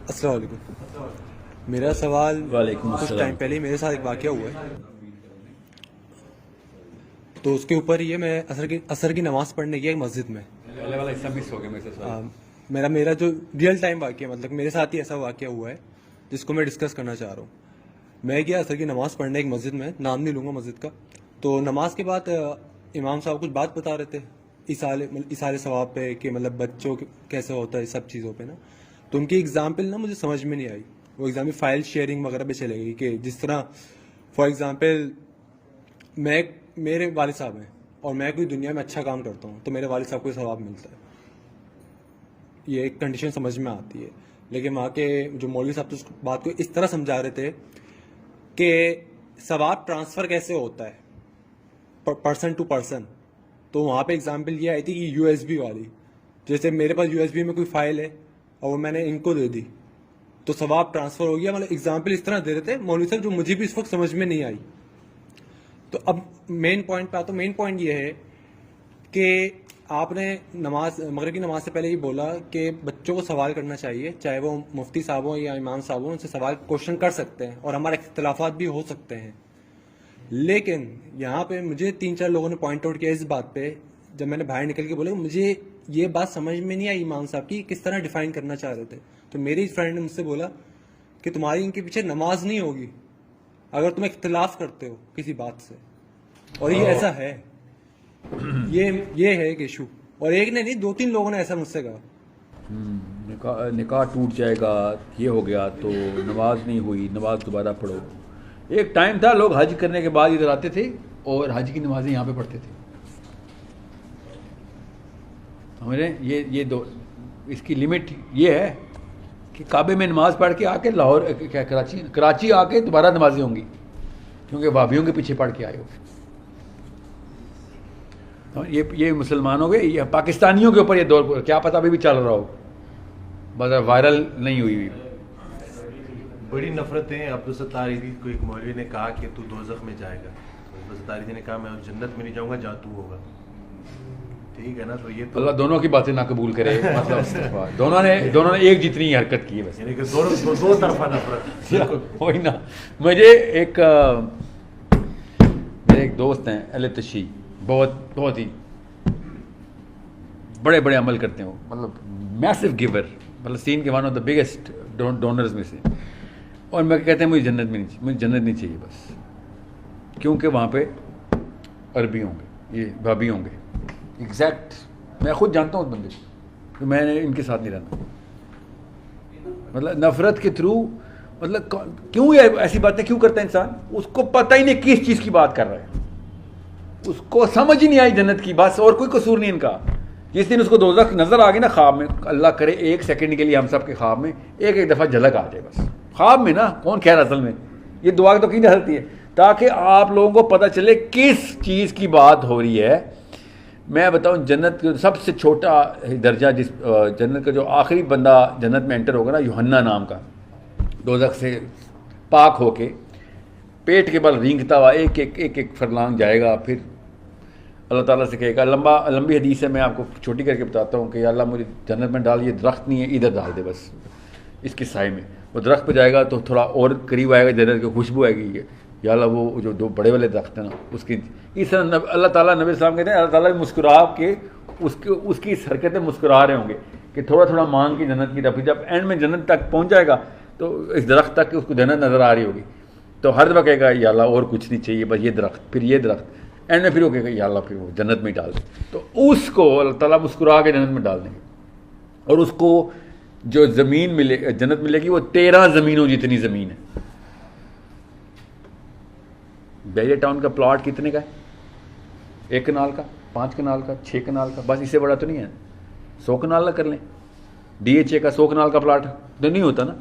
السلام علیکم. میرا سوال کچھ ٹائم پہلے میرے ساتھ ایک واقعہ ہوا ہے, تو اس کے اوپر یہ میں عصر کی نماز پڑھنے گیا ایک مسجد میں. میرا جو ریئل ٹائم واقعہ, مطلب میرے ساتھ ہی ایسا واقعہ ہوا ہے جس کو میں ڈسکس کرنا چاہ رہا ہوں. میں گیا عصر کی نماز پڑھنے ایک مسجد میں, نام نہیں لوں گا مسجد کا. تو نماز کے بعد امام صاحب کچھ بات بتا رہے تھے ایصال ثواب پہ, کہ مطلب بچوں کیسے ہوتا ہے سب چیزوں پہ نا. تو ان کی ایگزامپل نا مجھے سمجھ میں نہیں آئی. وہ ایگزامپل فائل شیئرنگ وغیرہ پہ چلے گئی, کہ جس طرح فار ایگزامپل میرے والد صاحب ہیں اور میں کوئی دنیا میں اچھا کام کرتا ہوں تو میرے والد صاحب کو ثواب ملتا ہے. یہ ایک کنڈیشن سمجھ میں آتی ہے. لیکن وہاں کے جو مولوی صاحب تو اس بات کو اس طرح سمجھا رہے تھے کہ ثواب ٹرانسفر کیسے ہوتا ہے پرسن ٹو پرسن. تو وہاں پہ ایگزامپل یہ آئی تھی کہ یو ایس بی والی, جیسے میرے پاس یو ایس بی میں کوئی فائل ہے اور وہ میں نے ان کو دے دی تو ثواب ٹرانسفر ہو گیا. مطلب ایگزامپل اس طرح دے رہے تھے مولوی صاحب جو مجھے بھی اس وقت سمجھ میں نہیں آئی. تو اب مین پوائنٹ پہ آتا ہوں. مین پوائنٹ یہ ہے کہ آپ نے مغرب کی نماز سے پہلے یہ بولا کہ بچوں کو سوال کرنا چاہیے, چاہے وہ مفتی صاحب ہوں یا امام صاحب ہوں, ان سے سوال کوشچن کر سکتے ہیں اور ہمارے اختلافات بھی ہو سکتے ہیں. لیکن یہاں پہ مجھے 3-4 لوگوں نے پوائنٹ آؤٹ کیا اس بات پہ, جب میں نے باہر نکل کے بولا مجھے یہ بات سمجھ میں نہیں آئی امام صاحب کی کس طرح ڈیفائن کرنا چاہ رہے تھے. تو میری فرینڈ نے مجھ سے بولا کہ تمہاری ان کے پیچھے نماز نہیں ہوگی اگر تم اختلاف کرتے ہو کسی بات سے. اور یہ ایسا ہے, یہ ہے ایک ایشو. اور ایک نے نہیں 2-3 لوگوں نے ایسا مجھ سے کہا نکاح ٹوٹ جائے گا, یہ ہو گیا تو نماز نہیں ہوئی, نماز دوبارہ پڑھو. ایک ٹائم تھا لوگ حج کرنے کے بعد ادھر آتے تھے اور حج کی نمازیں یہاں پہ پڑھتے تھے. ہمارے یہ دو اس کی لمٹ یہ ہے کہ کعبے میں نماز پڑھ کے آ کے لاہور کراچی آ کے دوبارہ نمازیں ہوں گی, کیونکہ بھابھیوں کے پیچھے پڑھ کے آئے ہو. یہ مسلمانوں کے, یہ پاکستانیوں کے اوپر یہ دور کیا پتہ ابھی بھی چل رہا ہو, بس وائرل نہیں ہوئی. بڑی نفرتیں. عبدالستار عیدی کو ایک مولوی نے کہا کہ تو دوزخ میں جائے گا. عبدالستار عیدی نے کہا میں جنت میں نہیں جاؤں گا, جا تو ہوگا. ٹھیک ہے نا. تو یہ تو اللہ دونوں کی باتیں نہ قبول کرے. مطلب دونوں نے ایک جتنی حرکت کی ہے بس, یعنی کہ دو طرفہ نفرت. وہی نا. مجھے میرے ایک دوست ہیں اہل تشیع, بہت ہی بڑے عمل کرتے ہیں وہ, مطلب میسو گیور, فلسطین کے one of the biggest donors میں سے. اور میں کہتے ہیں مجھے جنت نہیں چاہیے بس, کیونکہ وہاں پہ عربی ہوں گے, یہ بھابھی ہوں گے. ایگزیکٹ میں خود جانتا ہوں اس بندے کو, میں نے ان کے ساتھ نہیں رہنا. مطلب نفرت کے تھرو, مطلب کیوں یہ ایسی باتیں کیوں کرتا ہے انسان؟ اس کو پتہ ہی نہیں کس چیز کی بات کر رہا ہے, اس کو سمجھ ہی نہیں آئی جنت کی بس, اور کوئی قصور نہیں ان کا. جس دن اس کو دوزخ نظر آ گئی نا خواب میں, اللہ کرے 1 سیکنڈ کے لیے ہم سب کے خواب میں ایک دفعہ جھلک آ جائے بس, خواب میں نا, کون کہہ رہا اصل میں, یہ دعا تو کی جا سکتی ہے تاکہ آپ لوگوں کو پتہ چلے کس چیز کی بات ہو رہی ہے. میں بتاؤں جنت کا سب سے چھوٹا درجہ, جس جنت کا جو آخری بندہ جنت میں انٹر ہوگا نا, یوحنا نام کا, دوزخ سے پاک ہو کے پیٹ کے بل رینگتا ہوا ایک فرلانگ جائے گا. پھر اللہ تعالیٰ سے کہے گا, لمبی حدیث ہے, میں آپ کو چھوٹی کر کے بتاتا ہوں کہ یا اللہ مجھے جنت میں ڈال, یہ درخت نہیں ہے ادھر ڈال دے بس اس کے سائے میں. وہ درخت پہ جائے گا تو تھوڑا اور قریب آئے گا, جنت کی خوشبو آئے گی, یا اللہ وہ جو 2 بڑے والے درخت ہیں نا اس کی. اس طرح اللہ تعالیٰ نبی السلام کہتے ہیں اللہ تعالیٰ مسکرا کے اس کی اس حرکتیں مسکرا رہے ہوں گے کہ تھوڑا مانگ کی جنت کی طرف. جب اینڈ میں جنت تک پہنچ جائے گا تو اس درخت تک اس کو جنت نظر آ رہی ہوگی, تو ہر دفعہ کہے گا یا اللہ اور کچھ نہیں چاہیے بس یہ درخت, پھر یہ درخت. اینڈ میں پھر وہ کہے گا یا اللہ پھر وہ جنت میں ڈال دیں. تو اس کو اللہ تعالیٰ مسکرا کے جنت میں ڈال دیں گے. اور اس کو جو زمین جنت ملے گی وہ 13 زمینوں جتنی زمین ہے. بیرے ٹاؤن کا پلاٹ کتنے کا ہے؟ 1 کنال کا, 5 کنال کا, 6 کنال کا, بس اس سے بڑا تو نہیں ہے. 100 کنال کا کر لیں. DHA کا 100 کنال کا پلاٹ تو نہیں ہوتا نا,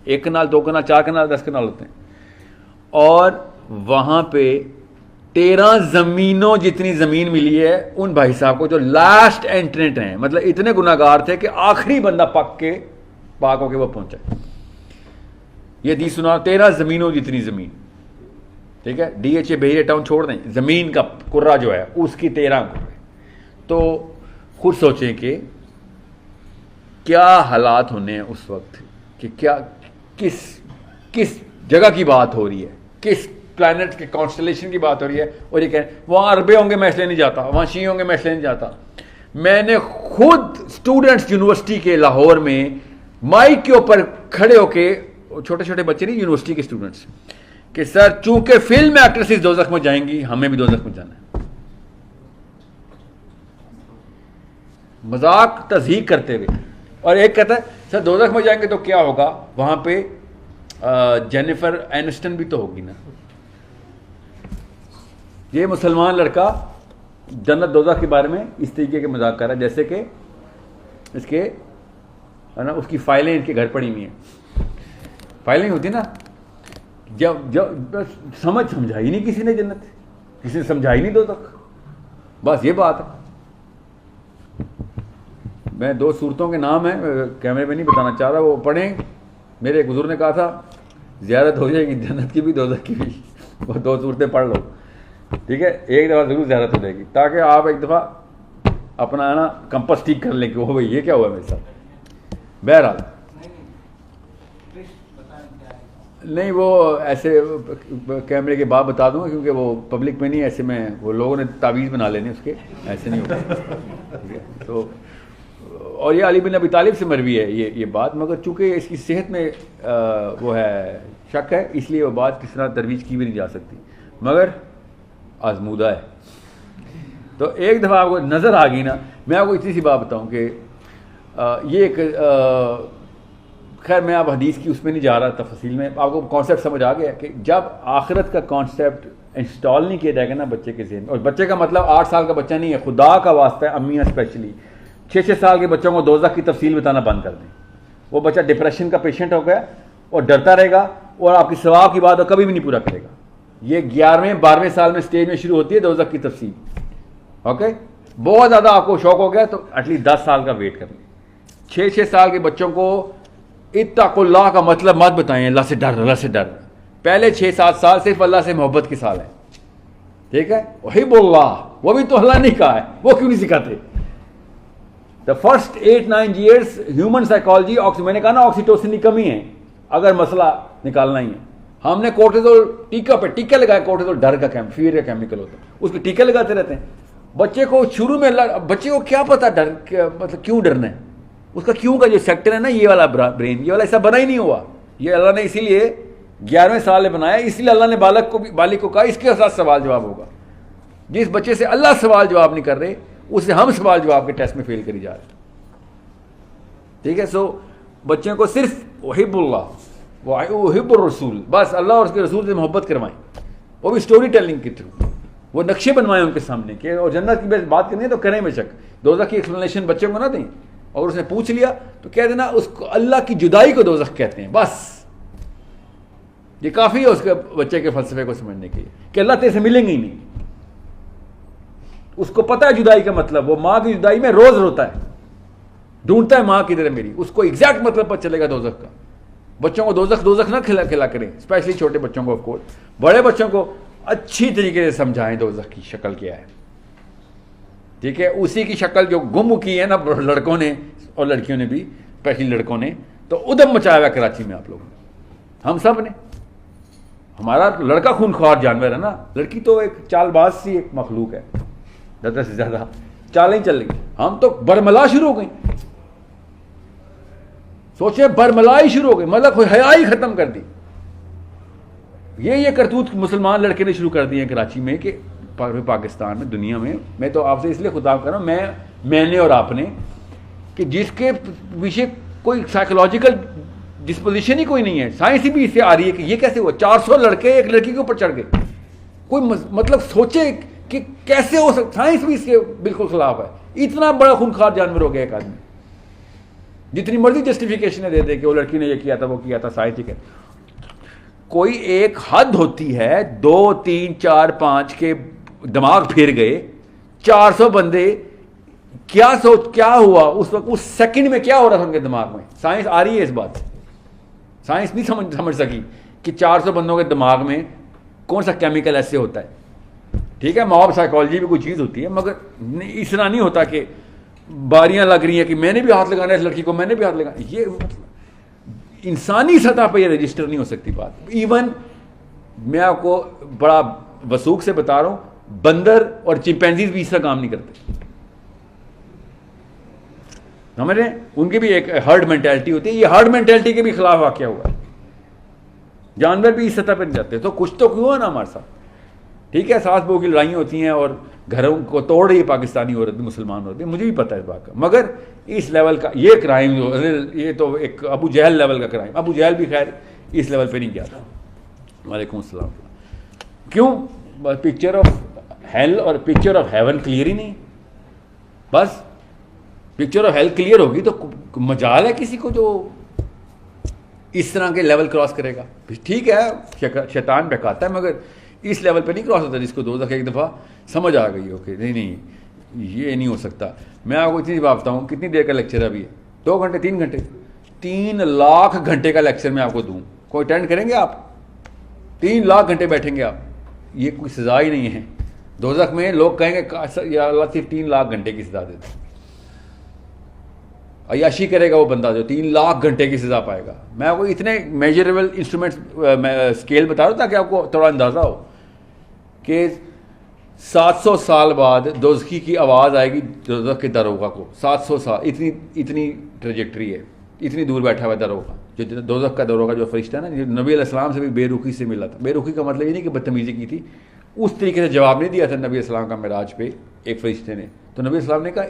1 کنال 2 کنال 4 کنال 10 کنال ہوتے ہیں. اور وہاں پہ 13 زمینوں جتنی زمین ملی ہے ان بھائی صاحب کو جو لاسٹ انٹرنٹ ہیں, مطلب اتنے گناہ گار تھے کہ آخری بندہ پاک ہو کے وہ پہنچا. یہ حدیث سنا, 13 زمینوں جتنی زمین, ٹھیک ہے. DHA بحیرہ ٹاؤن چھوڑ دیں, زمین کا کرہ جو ہے اس کی 13 کرے. تو خود سوچیں کہ کیا حالات ہونے ہیں اس وقت کہ کیا کس جگہ کی بات ہو رہی ہے, کس پلانٹ کے کانسٹلیشن کی بات ہو رہی ہے, اور یہ کہیں وہاں عربے ہوں گے میں اس لیے نہیں جاتا, وہاں شیعہ ہوں گے میں اس لیے نہیں جاتا. میں نے خود اسٹوڈنٹس یونیورسٹی کے لاہور میں مائک کے اوپر کھڑے ہو کے, چھوٹے چھوٹے بچے نہیں, یونیورسٹی کے اسٹوڈنٹس, کہ سر چونکہ فلم ایکٹریسز دوزخ میں جائیں گی, ہمیں بھی دوزخ میں جانا ہے. مذاق تضحیق کرتے ہوئے. اور ایک کہتا ہے سر دوزخ میں جائیں گے تو کیا ہوگا, وہاں پہ جینیفر اینسٹن بھی تو ہوگی نا. یہ مسلمان لڑکا جنت دوزخ کے بارے میں اس طریقے کے مذاق کر رہا ہے جیسے کہ اس کے ہے نا اس کی فائلیں ان کے گھر پڑی ہوئی ہیں. فائلیں ہوتی نا, جب سمجھا ہی نہیں کسی نے جنت, کسی نے سمجھا ہی نہیں دوزخ, بس یہ بات ہے. میں 2 صورتوں کے نام ہیں, کیمرے میں نہیں بتانا چاہ رہا, وہ پڑھیں. میرے ایک حضور نے کہا تھا زیارت ہو جائے گی جنت کی بھی دوزخ کی بھی, وہ 2 صورتیں پڑھ لو, ٹھیک ہے, ایک دفعہ ضرور زیارت ہو جائے گی, تاکہ آپ ایک دفعہ اپنا ہے نا کمپس ٹھیک کر لیں کہ وہ بھائی یہ کیا ہوا میرے ساتھ. بہرحال نہیں, وہ ایسے کیمرے کے بعد بتا دوں گا کیونکہ وہ پبلک میں نہیں, ایسے میں وہ لوگوں نے تعویذ بنا لینے اس کے, ایسے نہیں ہوگا, ٹھیک ہے. تو اور یہ علی بن ابی طالب سے مروی ہے یہ بات, مگر چونکہ اس کی صحت میں وہ ہے شک ہے, اس لیے وہ بات کس طرح ترویج کی بھی نہیں جا سکتی, مگر آزمودہ ہے. تو ایک دفعہ آپ کو نظر آ گئی نا, میں آپ کو اتنی سی بات بتاؤں کہ یہ ایک خیر میں اب حدیث کی اس میں نہیں جا رہا تفصیل میں, آپ کو کانسیپٹ سمجھ آ گیا کہ جب آخرت کا کانسیپٹ انسٹال نہیں کیا جائے گا نا بچے کے ذہن میں, اور بچے کا مطلب 8 سال کا بچہ نہیں ہے, خدا کا واسطہ ہے, امیاں اسپیشلی 6 سال کے بچوں کو دوزخ کی تفصیل بتانا بند کر دیں. وہ بچہ ڈپریشن کا پیشنٹ ہو گیا اور ڈرتا رہے گا, اور آپ کی ثواب کی بات کبھی بھی نہیں پورا کرے گا. یہ 11ویں 12ویں سال میں اسٹیج میں شروع ہوتی ہے دوزخ کی تفصیل. اوکے, بہت زیادہ آپ کو شوق ہو گیا تو ایٹ لیسٹ 10 سال کا ویٹ کر لیں. 6 سال کے بچوں کو اتقوا اللہ کا مطلب مت بتائیں, اللہ سے ڈر, اللہ سے ڈر. پہلے 6-7 سال صرف اللہ سے محبت کے سال ہیں, ٹھیک ہے. احب اللہ, وہ بھی تو اللہ نے کہا ہے, وہ کیوں نہیں سکھاتے. The first 8-9 years human psychology, میں نے کہا نا آکسیٹوسن کی کمی ہے, اگر مسئلہ نکالنا ہی ہے. ہم نے کورٹیزول ٹیکا پہ ٹیکا لگایا, کورٹیزول ڈر کا فیئر کا کیمیکل ہوتا ہے, اس کے ٹیکے لگاتے رہتے ہیں. بچے کو شروع میں بچے کو کیا پتا ڈر مطلب کیوں ڈرنا ہے, اس کا کیوں کا جو سیکٹر ہے نا یہ والا برین, یہ والا ایسا بنا ہی نہیں ہوا. یہ اللہ نے اسی لیے 11ویں سال میں بنایا, اس لیے اللہ نے بالغ کو کہا اس کے ساتھ سوال جواب ہوگا. جس بچے سے اللہ سوال جواب نہیں کر رہے اسے ہم سوال جواب کے ٹیسٹ میں فیل کری جا رہے, ٹھیک ہے. سو بچوں کو صرف احب اللہ احب الرسول, بس اللہ اور اس کے رسول سے محبت کروائیں, وہ بھی اسٹوری ٹیلنگ کے تھرو, وہ نقشے بنوائیں ان کے سامنے کہ, اور جنت کی بات کرنی ہے تو کریں بے شک, دوزخ کی ایکسپلینیشن بچوں کو نہ دیں. اور اس نے پوچھ لیا تو کہہ دینا اس کو اللہ کی جدائی کو دوزخ کہتے ہیں, بس یہ کافی ہے اس کے بچے کے فلسفے کو سمجھنے کے لیے کہ اللہ تیرے سے ملیں گے ہی نہیں. اس کو پتہ ہے جدائی کا مطلب, وہ ماں کی جدائی میں روز روتا ہے, ڈھونڈتا ہے ماں کدھر ہے میری, اس کو ایگزیکٹ مطلب پتہ چلے گا دوزخ کا. بچوں کو دوزخ نہ کھلا کریں, اسپیشلی چھوٹے بچوں کو. آف کورس بڑے بچوں کو اچھی طریقے سے سمجھائیں دوزخ کی شکل کیا ہے, ٹھیک ہے. اسی کی شکل جو گم کی ہے نا لڑکوں نے اور لڑکیوں نے بھی, اسپیشلی لڑکوں نے تو ادھم مچایا ہوا کراچی میں آپ لوگوں نے, ہم سب نے. ہمارا لڑکا خونخوار جانور ہے نا, لڑکی تو ایک چال باز سی ایک مخلوق ہے, زیادہ سے زیادہ چالیں چل رہی. ہم تو برملا شروع ہو گئی, سوچیں برملائی شروع ہو گئی, مطلب حیا ہی ختم کر دی. یہ کرتوت مسلمان لڑکے نے شروع کر دیے ہیں کراچی میں کہ پاکستان میں, دنیا میں. میں تو آپ سے اس لیے خطاب کر رہا ہوں, میں نے اور آپ نے, کہ جس کے پیچھے کوئی سائیکولوجیکل ڈسپوزیشن ہی کوئی نہیں ہے. سائنس ہی بھی اس سے آ رہی ہے کہ یہ کیسے ہوا, 400 لڑکے ایک لڑکی کے اوپر چڑھ گئے. کوئی مطلب سوچے کہ کیسے ہو سکتا, سائنس بھی اس کے بالکل خلاف ہے. اتنا بڑا خونخوار جانور ہو گیا ایک آدمی, جتنی مرضی جسٹیفیکیشن دے دے کہ وہ لڑکی نے یہ کیا تھا وہ کیا تھا, سائنس ہی کہتے. کوئی ایک حد ہوتی ہے, 2 3 4 5 کے دماغ پھر گئے, 400 بندے کیا ہوا اس وقت, اس سیکنڈ میں کیا ہو رہا تھا ان کے دماغ میں. سائنس آ رہی ہے اس بات سے, سائنس نہیں سمجھ سکی کہ 400 بندوں کے دماغ میں کون سا کیمیکل ایسے ہوتا ہے. ٹھیک ہے, موب سائیکالوجی بھی کوئی چیز ہوتی ہے, مگر اس طرح نہیں ہوتا کہ باریاں لگ رہی ہیں کہ میں نے بھی ہاتھ لگانا ہے اس لڑکی کو, میں نے بھی ہاتھ لگانا. یہ انسانی سطح پہ یہ رجسٹر نہیں ہو سکتی بات. ایون میں آپ کو بڑا وثوق سے بتا رہا ہوں, بندر اور چمپینزیز بھی اس طرح کام نہیں کرتے. سمجھ رہے ہیں, ان کی بھی ایک ہرڈ مینٹیلٹی ہوتی ہے. یہ ہرڈ مینٹیلٹی کے بھی خلاف واقعہ ہوا ہے. جانور بھی اس سطح پہ نہیں جاتے. تو کچھ تو کیوں ہے نا ہمارے ساتھ. ٹھیک ہے, ساس بہو کی لڑائیاں ہوتی ہیں اور گھروں کو توڑ رہی ہے پاکستانی عورت بھی, مسلمان عورت بھی, مجھے بھی پتہ ہے اس بات کا. مگر اس لیول کا یہ کرائم جو یہ تو ایک ابو جہل لیول کا کرائم. ابو جہل بھی خیر اس لیول پہ نہیں گیا تھا. وعلیکم السلام. کیوں؟ پکچر آف ہیل اور پکچر آف ہیون کلیئر ہی نہیں. بس پکچر آف ہیل کلیئر ہوگی تو مجال ہے کسی کو جو اس طرح کے لیول کراس کرے گا. ٹھیک ہے, شیطان بہکاتا ہے, مگر اس لیول پہ نہیں کراس ہوتا جس کو دوزخ ایک دفعہ سمجھ آ گئی ہو کہ نہیں یہ نہیں ہو سکتا. میں آپ کو اتنی بات بتاؤں, کتنی دیر کا لیکچر ہے ابھی؟ 2 گھنٹے 3 گھنٹے 3 لاکھ گھنٹے کا لیکچر میں آپ کو دوں, کوئی اٹینڈ کریں گے آپ؟ 3 لاکھ گھنٹے بیٹھیں گے آپ. یہ کوئی سزا ہی نہیں ہے. دوزخ میں لوگ کہیں گے یا اللہ صرف 3 لاکھ گھنٹے کی سزا دیتا ہے. عیاشی کرے گا وہ بندہ جو 3 لاکھ گھنٹے کی سزا پائے گا. میں آپ کو اتنے میجریبل انسٹرومنٹس اسکیل بتا رہا ہوں تاکہ آپ کو تھوڑا اندازہ ہو کہ 700 سال بعد دوزخی کی آواز آئے گی دوزخ کے دروغہ کو. 700 سال, اتنی ٹریجیکٹری ہے, اتنی دور بیٹھا ہوا ہے دروغہ. جو دوزخ کا دروغہ جو فرشتہ ہے نا, جو نبی علیہ السلام سے بھی بے رخی سے ملا تھا. بے رخی کا مطلب یہ نہیں کہ بدتمیزی کی تھی, اس طریقے سے جواب نہیں دیا تھا نبی علیہ السلام کا معراج پہ ایک فرشتے نے. تو نبی علیہ السلام نے کہا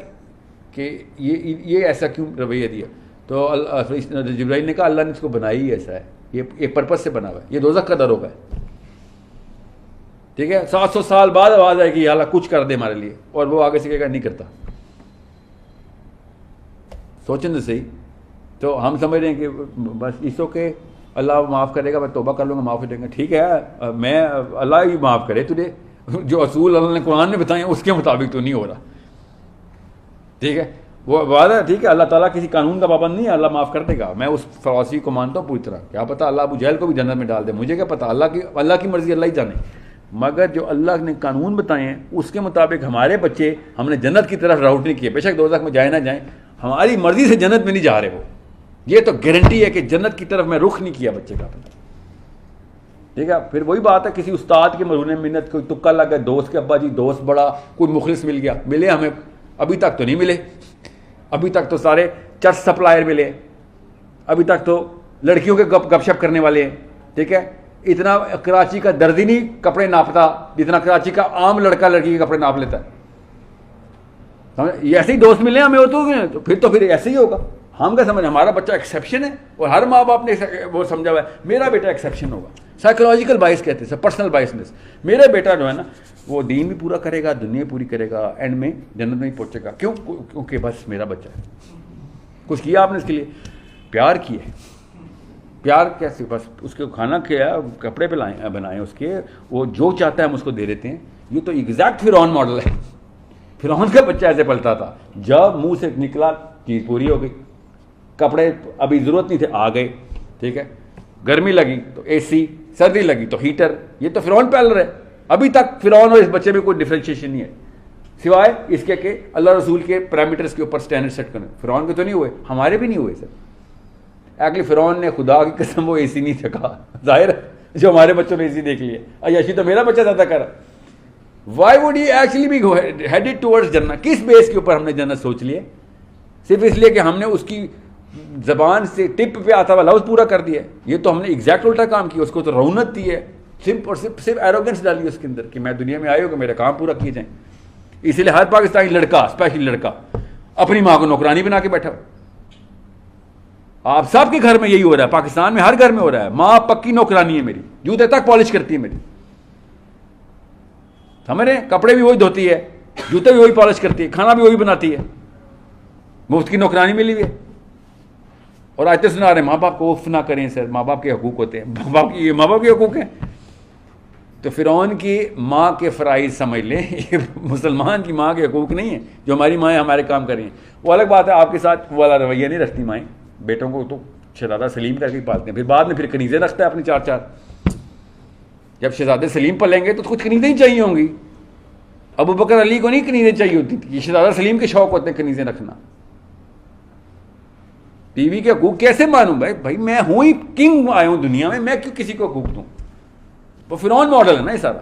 کہ یہ ایسا کیوں رویہ دیا؟ تو جبرائیل نے کہا اللہ نے اس کو بنایا ہی ایسا ہے, یہ ایک پرپس سے بنا ہوا ہے, یہ دوزخ کا دروغہ ہے. ٹھیک ہے, 700 سال بعد آواز آئے گی اللہ کچھ کر دے ہمارے لیے, اور وہ آگے سے کہے گا نہیں کرتا. سوچیں تو صحیح. تو ہم سمجھ رہے ہیں کہ بس اس کے اللہ معاف کرے گا, میں توبہ کر لوں گا, معاف ہو جائیں گا. ٹھیک ہے, میں اللہ ہی معاف کرے تجھے, جو اصول اللہ نے قرآن نے بتائے ہیں اس کے مطابق تو نہیں ہو رہا. ٹھیک ہے, وہ بات ہے. ٹھیک ہے, اللہ تعالیٰ کسی قانون کا پابند نہیں ہے, اللہ معاف کر دے گا. میں اس فلسفی کو مانتا ہوں پوری طرح. کیا پتہ اللہ ابو جہل کو بھی جنت میں ڈال دے, مجھے کیا پتہ, اللہ کی مرضی اللہ ہی جانے. مگر جو اللہ نے قانون بتائے ہیں اس کے مطابق ہمارے بچے ہم نے جنت کی طرف راؤٹ نہیں کیے. بے شک دوزخ میں جائیں نہ جائیں, ہماری مرضی سے جنت میں نہیں جا رہے. وہ یہ تو گارنٹی ہے کہ جنت کی طرف میں رخ نہیں کیا بچے کا. ٹھیک ہے, پھر وہی بات ہے, کسی استاد کے مرہون منت, کوئی تکا لگ گیا, دوست کے ابا جی دوست بڑا کوئی مخلص مل گیا, ملے ہمیں ابھی تک تو نہیں ملے. ابھی تک تو سارے چرچ سپلائر ملے, ابھی تک تو لڑکیوں کے گپ شپ کرنے والے ہیں. ٹھیک ہے, اتنا کراچی کا دردی نہیں کپڑے ناپتا جتنا کراچی کا عام لڑکا لڑکی کے کپڑے ناپ لیتا ہے. ایسے ہی دوست ملے ہمیں, تو پھر ایسے ہی ہوگا. ہم کیا سمجھ, ہمارا بچہ ایکسیپشن ہے, اور ہر ماں باپ نے وہ سمجھا ہوا ہے میرا بیٹا ایکسیپشن ہوگا. سائیکولوجیکل بائس کہتے ہیں, پرسنل بائسنس. میرا بیٹا جو ہے نا وہ دین بھی پورا کرے گا, دنیا پوری کرے گا, اینڈ میں جنت میں ہی پہنچے گا. کیوں؟ کیونکہ بس میرا بچہ ہے. کچھ کیا آپ نے اس کے لیے؟ پیار کیا ہے. پیار کیسے؟ بس اس کو کھانا کھلایا, کپڑے پہ بنائے اس کے, وہ جو چاہتا ہے ہم اس کو دے دیتے ہیں. یہ تو ایگزیکٹ فرعون ماڈل ہے. فرعون کا بچہ ایسے پلتا تھا, جب منہ سے نکلا چیز پوری ہو گئی. کپڑے ابھی ضرورت نہیں تھے, آ گئے. ٹھیک ہے, گرمی لگی تو اے سی, سردی لگی تو ہیٹر. یہ تو فرعون پہل رہا ہے. ابھی تک فرعون اور اس بچے میں کوئی ڈفرینشیشن نہیں ہے, سوائے اس کے کہ اللہ رسول کے پیرامیٹرز کے اوپر سٹینڈرڈ سیٹ کریں. فرعون کے تو نہیں ہوئے, ہمارے بھی نہیں ہوئے سر. ایکچولی فرعون نے خدا کی قسم وہ اے سی نہیں تھکا. ظاہر ہے جو ہمارے بچوں نے اے سی دیکھ لیا, عیاشی تو میرا بچہ زیادہ کر رہا. Why would he actually be headed towards جنت؟ کس بیس کے اوپر ہم نے جنت سوچ لیے؟ صرف اس لیے کہ ہم نے اس کی زبان سے ٹپ پہ آتا ہوا لفظ پورا کر دیا. یہ تو ہم نے ایگزیکٹ الٹا کام کیا. اس کو تو رونت دی ہے, صرف ایروگنس ڈالی اس کے اندر کہ میں دنیا میں آئی ہوں کہ میرے کام پورا کیے جائیں. اسی لیے ہر پاکستانی لڑکا, اسپیشلی لڑکا, اپنی ماں کو نوکرانی بنا کے بیٹھا. آپ سب کے گھر میں یہی ہو رہا ہے, پاکستان میں ہر گھر میں ہو رہا ہے. ماں پکی نوکرانی ہے میری, جوتے تک پالش کرتی ہے میری. سمجھ رہے ہیں, کپڑے بھی وہی دھوتی ہے, جوتے بھی وہی پالش کرتی ہے, کھانا بھی وہی بناتی ہے. مفت کی نوکرانی ملی ہوئی ہے. اور آیتیں سنا رہے ہیں ماں باپ کو اف نہ کریں سر, ماں باپ کے حقوق ہوتے ہیں. ماں باپ کے حقوق ہیں. تو فرعون کی ماں کے فرائض سمجھ لیں, یہ مسلمان کی ماں کے حقوق نہیں ہیں. جو ہماری مائیں ہمارے کام کر رہی ہیں وہ الگ بات ہے. آپ کے ساتھ وہ والا رویہ نہیں رکھتی مائیں. بیٹوں کو تو شہزادہ سلیم کر کے پالتے ہیں, پھر بعد میں پھر کنیزیں رکھتا ہے اپنی 4. جب شہزادہ سلیم پلیں گے تو کچھ کنیزیں ہی چاہیے ہوں گی. ابو بکر علی کو نہیں کنیزیں چاہیے ہوتی تھی, یہ شہزادہ سلیم کے شوق ہوتے ہیں کنیزیں رکھنا. ٹی وی کے حقوق کیسے مانوں بھائی میں ہوں ہی کنگ آیا ہوں دنیا میں کیوں کسی کو حقوق دوں؟ وہ فرعون ماڈل ہے نا یہ سارا.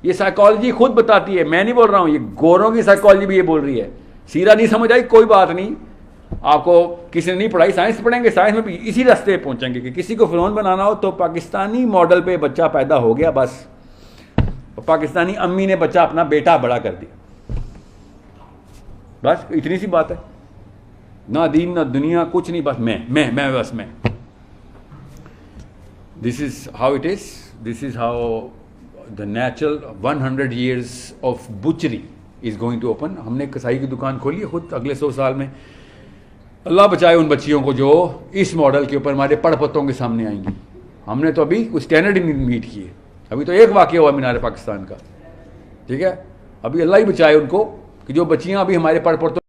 یہ سائیکالوجی خود بتاتی ہے, میں نہیں بول رہا ہوں, یہ گوروں کی سائیکالوجی بھی یہ بول رہی ہے. سیرا نہیں سمجھ آئی کوئی بات نہیں, آپ کو کسی نے نہیں پڑھائی, سائنس پڑھیں گے, سائنس میں بھی اسی راستے پہ پہنچیں گے کہ کسی کو فرعون بنانا ہو تو پاکستانی ماڈل پہ بچہ پیدا ہو گیا, بس پاکستانی امی نے بچہ اپنا بیٹا بڑا کر دیا, بس اتنی سی بات ہے. نہ دین نہ دنیا کچھ نہیں, بس میں بس میں. This is how it is, this is how the natural 100 years of butchery is going to open. ہم نے کسائی کی دکان کھولی ہے خود اگلے 100 سال میں. اللہ بچائے ان بچیوں کو جو اس ماڈل کے اوپر ہمارے پڑ پتوں کے سامنے آئیں گی. ہم نے تو ابھی کوئی اسٹینڈرڈ ہی نہیں میٹ کیے, ابھی تو ایک واقعہ ہوا مینار پاکستان کا, ٹھیک ہے. ابھی اللہ ہی بچائے ان کو کہ جو بچیاں ابھی ہمارے پڑ پتوں